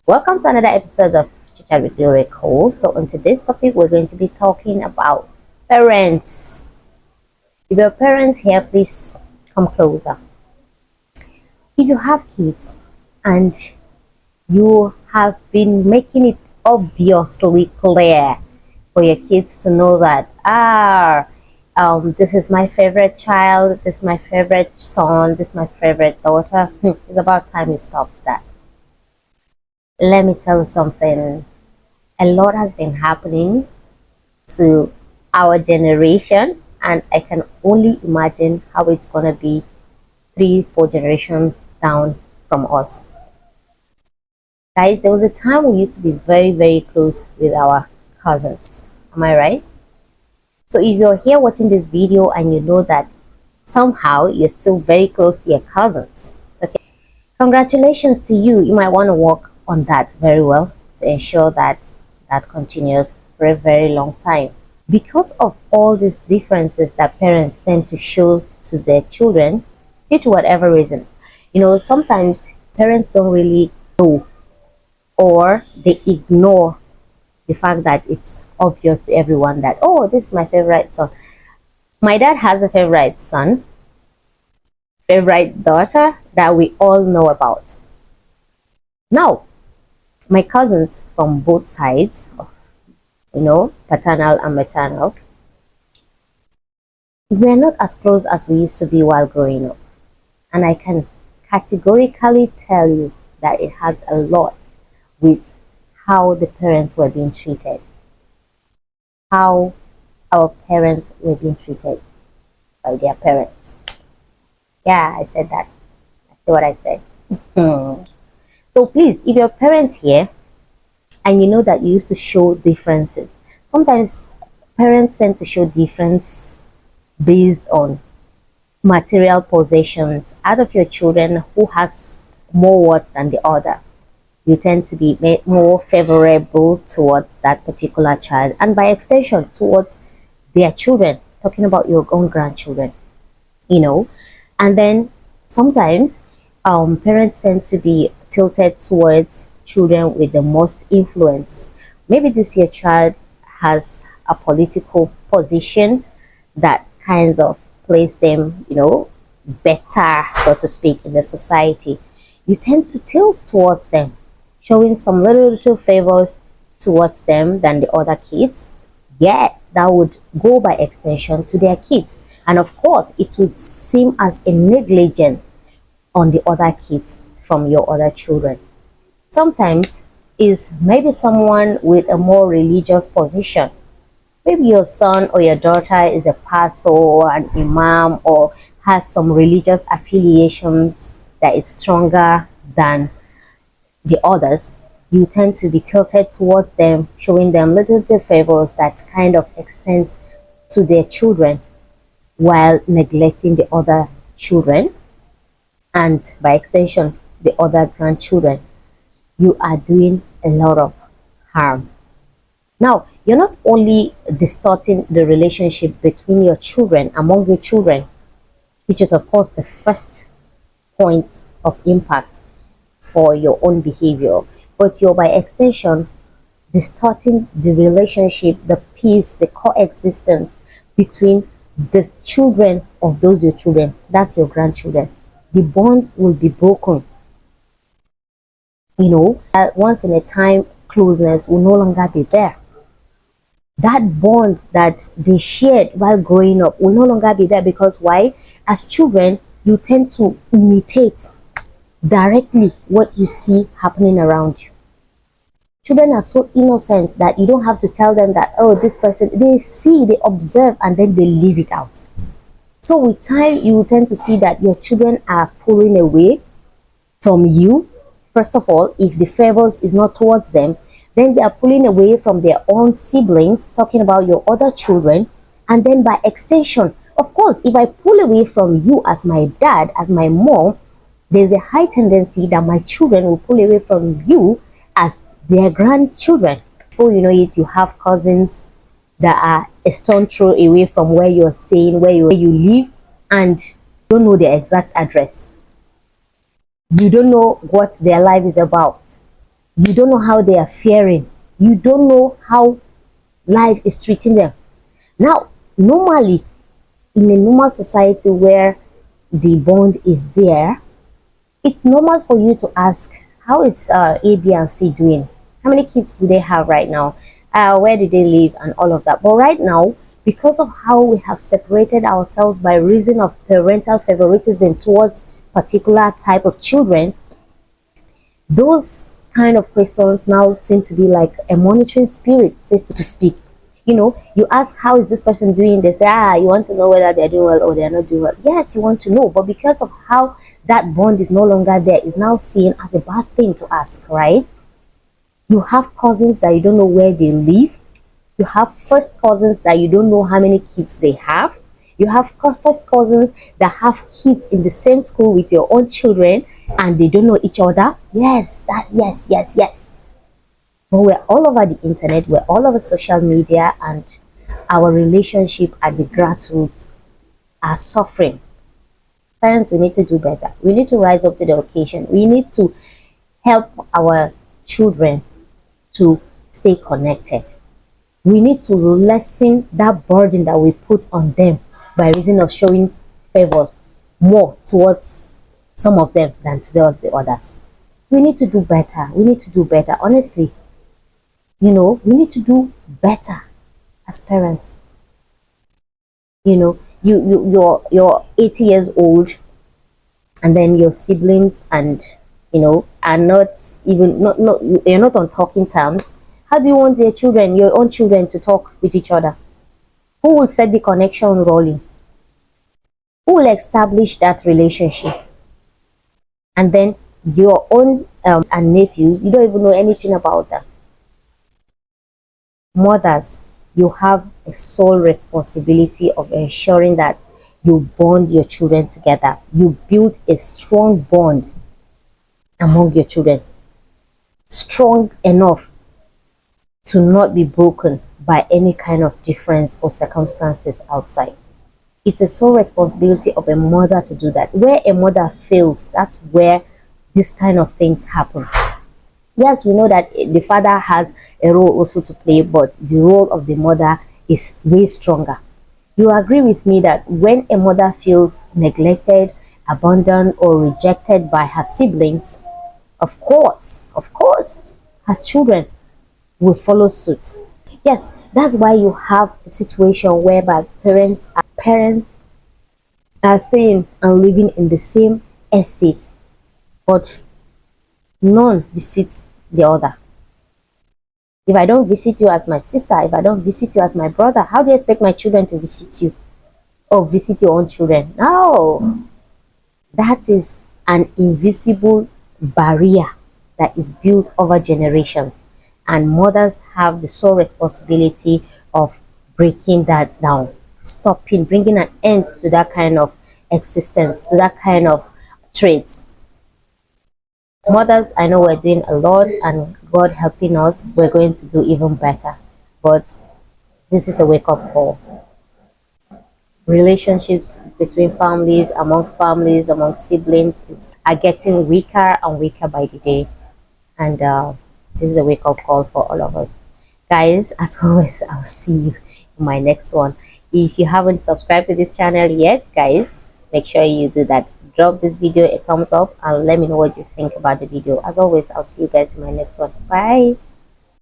Welcome to another episode of Chat with Gloria-Cole. So on today's topic, we're going to be talking about parents. If you're a parent here, please come closer. If you have kids and you have been making it obviously clear for your kids to know that this is my favorite child, this is my favorite son, this is my favorite daughter, it's about time you stopped that. Let me tell you something. A lot has been happening to our generation, and I can only imagine how it's gonna be 3-4 generations down from us. Guys, there was a time we used to be very close with our cousins. Am I right? So if you're here watching this video and you know that somehow you're still very close to your cousins, okay, congratulations to you. You might want to work on that very well to ensure that that continues for a very long time. Because of all these differences that parents tend to show to their children due to whatever reasons, sometimes parents don't really know, or they ignore the fact that it's obvious to everyone that, oh, this is my favorite son. My dad has a favorite son, favorite daughter that we all know about. Now, my cousins from both sides of, paternal and maternal, we're not as close as we used to be while growing up. And I can categorically tell you that it has a lot with how the parents were being treated, how our parents were being treated by their parents. Yeah, I said that. I see what I said. So please, if you're a parent here and you know that you used to show differences, sometimes parents tend to show difference based on material possessions. Out of your children, who has more words than the other, you tend to be more favorable towards that particular child, and by extension towards their children, talking about your own grandchildren, and then sometimes parents tend to be tilted towards children with the most influence. Maybe this your child has a political position that kind of place them, better, so to speak, in the society. You tend to tilt towards them, showing some little favors towards them than the other kids. Yes, that would go by extension to their kids. And of course, it would seem as a negligence on the other kids from your other children. Sometimes is maybe someone with a more religious position. Maybe your son or your daughter is a pastor or an imam, or has some religious affiliations that is stronger than the others. You tend to be tilted towards them, showing them little favors that kind of extend to their children while neglecting the other children, and by extension the other grandchildren. You are doing a lot of harm. Now, you're not only distorting the relationship between your children, among your children, which is of course the first point of impact for your own behavior, but you're by extension distorting the relationship, the peace, the coexistence between the children of those your children, that's your grandchildren. The bond will be broken. Once in a time closeness will no longer be there. That bond that they shared while growing up will no longer be there, because why? As children, you tend to imitate directly what you see happening around you. Children are so innocent that you don't have to tell them that, oh, this person, they see, they observe, and then they leave it out. So with time, you will tend to see that your children are pulling away from you. First of all, if the favors is not towards them, then they are pulling away from their own siblings, talking about your other children. And then by extension, of course, if I pull away from you as my dad, as my mom, there's a high tendency that my children will pull away from you as their grandchildren. Before you know it, you have cousins that are a stone throw away from where you're staying, where you live, and don't know their exact address. You don't know what their life is about. You don't know how they are faring. You don't know how life is treating them. Now, normally, in a normal society where the bond is there, it's normal for you to ask, how is A, B, and C doing? How many kids do they have right now? Where do they live? And all of that. But right now, because of how we have separated ourselves by reason of parental favoritism towards particular type of children, those kind of questions now seem to be like a monitoring spirit, says to speak. You know, you ask, how is this person doing? They say, you want to know whether they're doing well or they're not doing well. Yes, you want to know, but because of how that bond is no longer there, is now seen as a bad thing to ask, right? You have cousins that you don't know where they live. You have first cousins that you don't know how many kids they have. You have first cousins that have kids in the same school with your own children and they don't know each other. Yes, yes. But we're all over the internet, we're all over social media, and our relationship at the grassroots are suffering. Parents, we need to do better. We need to rise up to the occasion. We need to help our children to stay connected. We need to lessen that burden that we put on them by reason of showing favors more towards some of them than towards the others. We need to do better. We need to do better. Honestly, you know, we need to do better as parents. You know, you're 80 years old, and then your siblings and are not even you're not on talking terms. How do you want your own children to talk with each other? Who will set the connection rolling? Who will establish that relationship? And then your own and nephews, you don't even know anything about them. Mothers, you have a sole responsibility of ensuring that you bond your children together. You build a strong bond among your children, strong enough to not be broken by any kind of difference or circumstances outside. It's a sole responsibility of a mother to do that. Where a mother fails, that's where this kind of things happen. Yes, we know that the father has a role also to play, but the role of the mother is way stronger. You agree with me that when a mother feels neglected, abandoned, or rejected by her siblings, of course, her children will follow suit. Yes, that's why you have a situation whereby parents are staying and living in the same estate, but none visits the other. If I don't visit you as my sister, if I don't visit you as my brother, how do you expect my children to visit you or visit your own children? No, that is an invisible barrier that is built over generations, and mothers have the sole responsibility of breaking that down, stopping, bringing an end to that kind of existence, to that kind of traits. Mothers, I know we're doing a lot, and God helping us, we're going to do even better. But this is a wake-up call. Relationships between families, among siblings are getting weaker and weaker by the day. And this is a wake-up call for all of us. Guys, as always, I'll see you in my next one. If you haven't subscribed to this channel yet, guys, make sure you do that. Drop this video a thumbs up and let me know what you think about the video. As always, I'll see you guys in my next one. Bye.